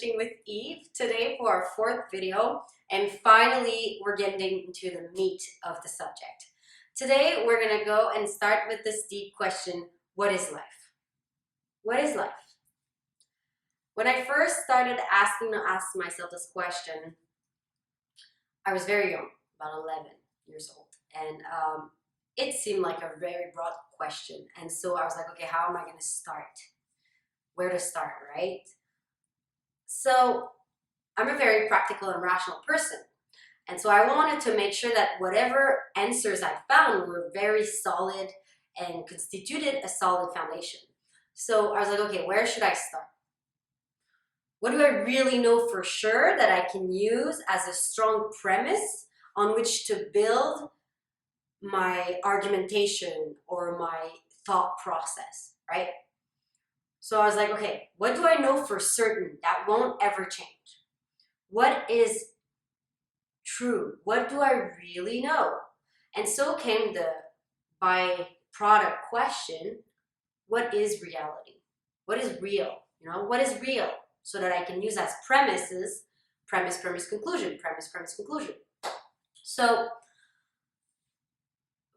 Coaching with Eve today for our fourth video, and finally we're getting into the meat of the subject. Today we're going to go and start with this deep question: what is life? What is life? When I first started ask myself this question, I was very young, about 11 years old, and it seemed like a very broad question, and so I was like, okay, how am I going to start? Where to start, right? So I'm a very practical and rational person. And so I wanted to make sure that whatever answers I found were very solid and constituted a solid foundation. So I was like, okay, where should I start? What do I really know for sure that I can use as a strong premise on which to build my argumentation or my thought process, right? So I was like, okay, what do I know for certain that won't ever change? What is true? What do I really know? And so came the byproduct question: what is reality? What is real? What is real? So that I can use as premises, premise, conclusion, premise, conclusion. So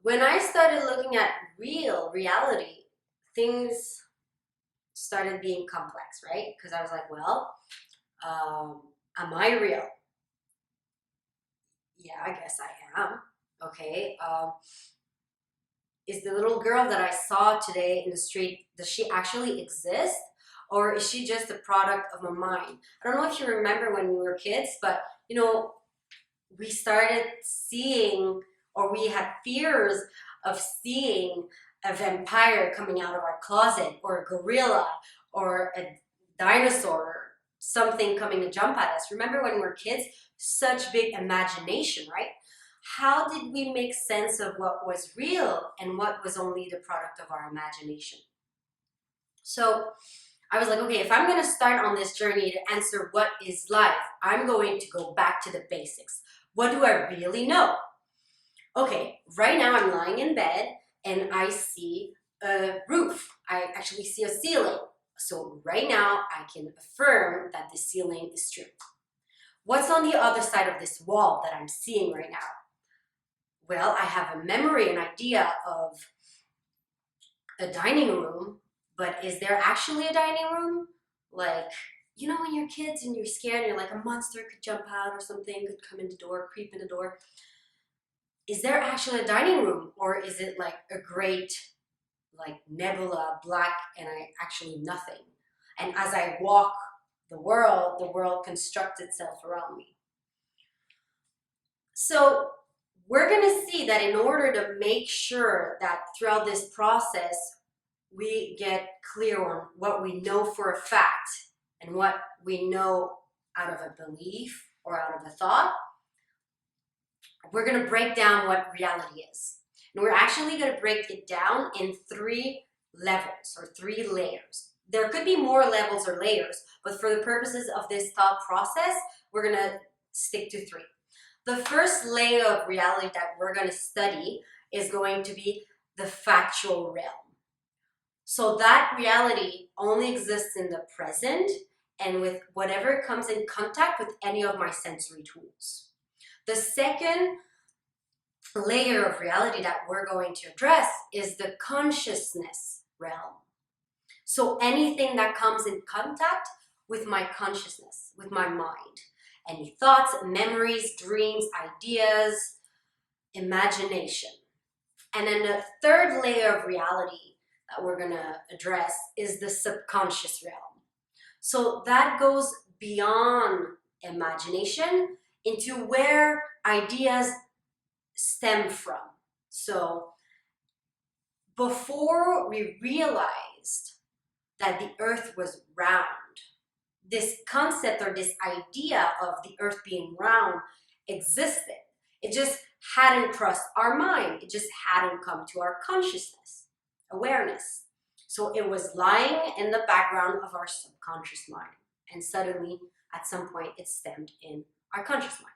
when I started looking at reality, things started being complex, right? Because I was like, well, am I real? Yeah, I guess I am. Okay. Is the little girl that I saw today in the street, does she actually exist? Or is she just a product of my mind? I don't know if you remember when we were kids, but we started seeing, or we had fears of seeing a vampire coming out of our closet, or a gorilla, or a dinosaur, something coming to jump at us. Remember when we were kids? Such big imagination, right? How did we make sense of what was real and what was only the product of our imagination? So I was like, okay, if I'm going to start on this journey to answer what is life, I'm going to go back to the basics. What do I really know? Okay, right now I'm lying in bed and I see a roof. I actually see a ceiling. So right now I can affirm that the ceiling is true. What's on the other side of this wall that I'm seeing right now? Well, I have a memory, an idea of a dining room, but is there actually a dining room? Like, when you're kids and you're scared and you're like, a monster could jump out or something could come in the door, creep in the door. Is there actually a dining room, or is it like a great nebula, black, and actually nothing? And as I walk the world constructs itself around me. So we're going to see that in order to make sure that throughout this process we get clear on what we know for a fact and what we know out of a belief or out of a thought, we're going to break down what reality is. And we're actually going to break it down in 3 levels or 3 layers. There could be more levels or layers, but for the purposes of this thought process, we're going to stick to 3. The first layer of reality that we're going to study is going to be the factual realm. So that reality only exists in the present and with whatever comes in contact with any of my sensory tools. The second layer of reality that we're going to address is the consciousness realm. So anything that comes in contact with my consciousness, with my mind. Any thoughts, memories, dreams, ideas, imagination. And then the third layer of reality that we're going to address is the subconscious realm. So that goes beyond imagination into where ideas stem from. So before we realized that the earth was round, this concept or this idea of the earth being round existed. It just hadn't crossed our mind. It just hadn't come to our consciousness, awareness. So it was lying in the background of our subconscious mind. And suddenly, at some point, it stemmed in our conscious mind.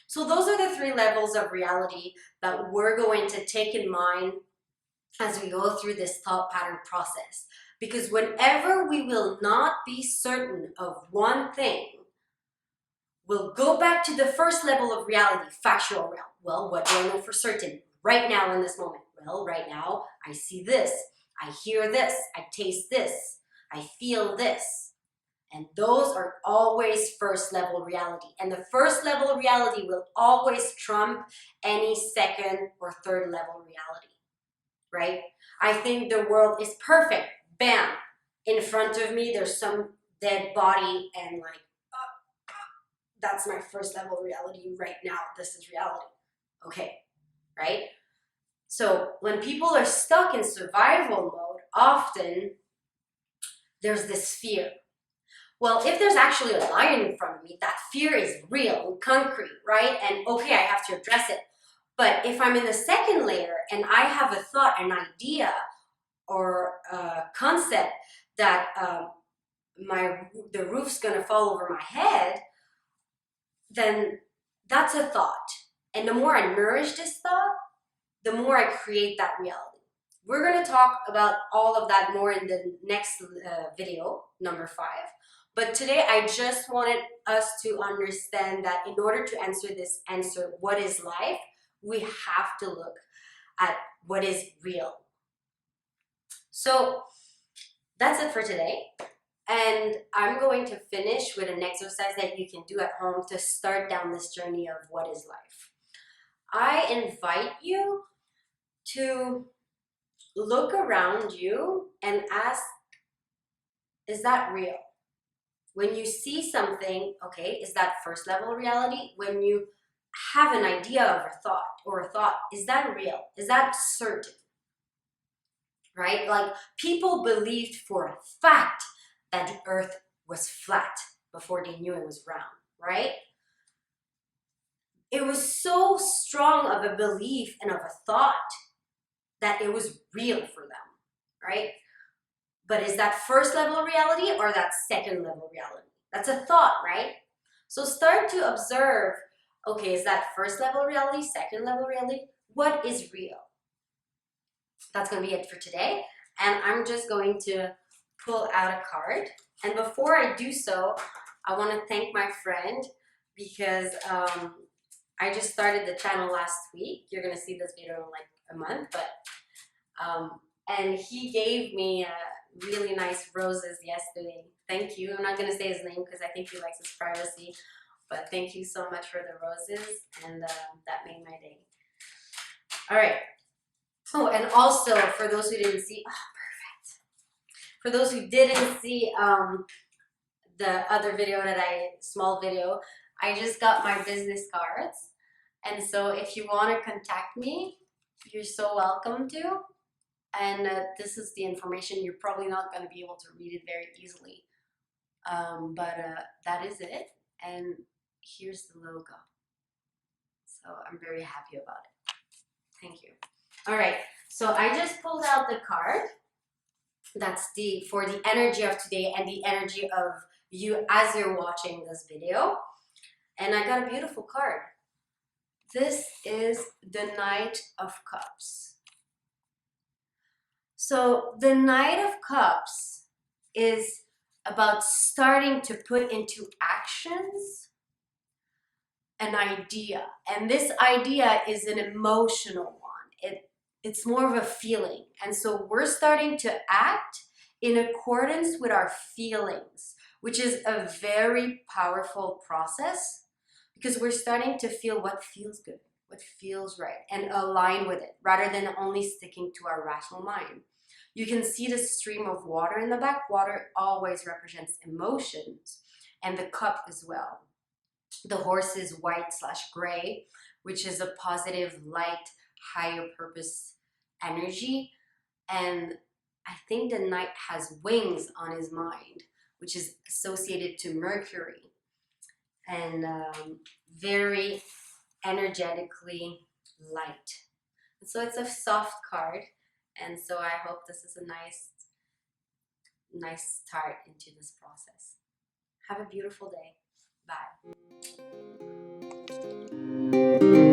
So those are the 3 levels of reality that we're going to take in mind as we go through this thought pattern process. Because whenever we will not be certain of one thing, we'll go back to the first level of reality, factual realm. Well, what do I know for certain right now in this moment? Well, right now, I see this, I hear this, I taste this, I feel this. And those are always first level reality. And the first level reality will always trump any second or third level reality, right? I think the world is perfect. Bam! In front of me, there's some dead body and like, that's my first level reality right now. This is reality. Okay, right? So when people are stuck in survival mode, often there's this fear. Well, if there's actually a lion in front of me, that fear is real and concrete, right? And okay, I have to address it. But if I'm in the second layer and I have a thought, an idea, or a concept that the roof's gonna fall over my head, then that's a thought. And the more I nourish this thought, the more I create that reality. We're gonna talk about all of that more in the next video, number 5. But today I just wanted us to understand that in order to answer this answer, what is life, we have to look at what is real. So that's it for today. And I'm going to finish with an exercise that you can do at home to start down this journey of what is life. I invite you to look around you and ask, is that real? When you see something, okay, is that first level reality? When you have an idea of a thought, is that real? Is that certain? Right? Like, people believed for a fact that the earth was flat before they knew it was round, right? It was so strong of a belief and of a thought that it was real for them, right? But is that first level reality or that second level reality? That's a thought, right? So start to observe, okay, is that first level reality, second level reality? What is real? That's going to be it for today. And I'm just going to pull out a card. And before I do so, I want to thank my friend because I just started the channel last week. You're going to see this video in like a month, but and he gave me really nice roses yesterday. Thank you. I'm not going to say his name because I think he likes his privacy, but thank you so much for the roses, and that made my day. All right. Oh, and also for those who didn't see, oh, perfect. For those who didn't see the other video small video, I just got my business cards. And so if you want to contact me, you're so welcome to. And this is the information. You're probably not going to be able to read it very easily. But that is it. And here's the logo. So I'm very happy about it. Thank you. All right. So I just pulled out the card. That's for the energy of today and the energy of you as you're watching this video. And I got a beautiful card. This is the Knight of Cups. So the Knight of Cups is about starting to put into actions an idea. And this idea is an emotional one. It's more of a feeling. And so we're starting to act in accordance with our feelings, which is a very powerful process because we're starting to feel what feels good, what feels right, and align with it rather than only sticking to our rational mind. You can see the stream of water in the back. Water always represents emotions, and the cup as well. The horse is white/gray, which is a positive, light, higher purpose energy. And I think the knight has wings on his mind, which is associated to Mercury, and very energetically light. And so it's a soft card. And so I hope this is a nice start into this process. Have a beautiful day. Bye.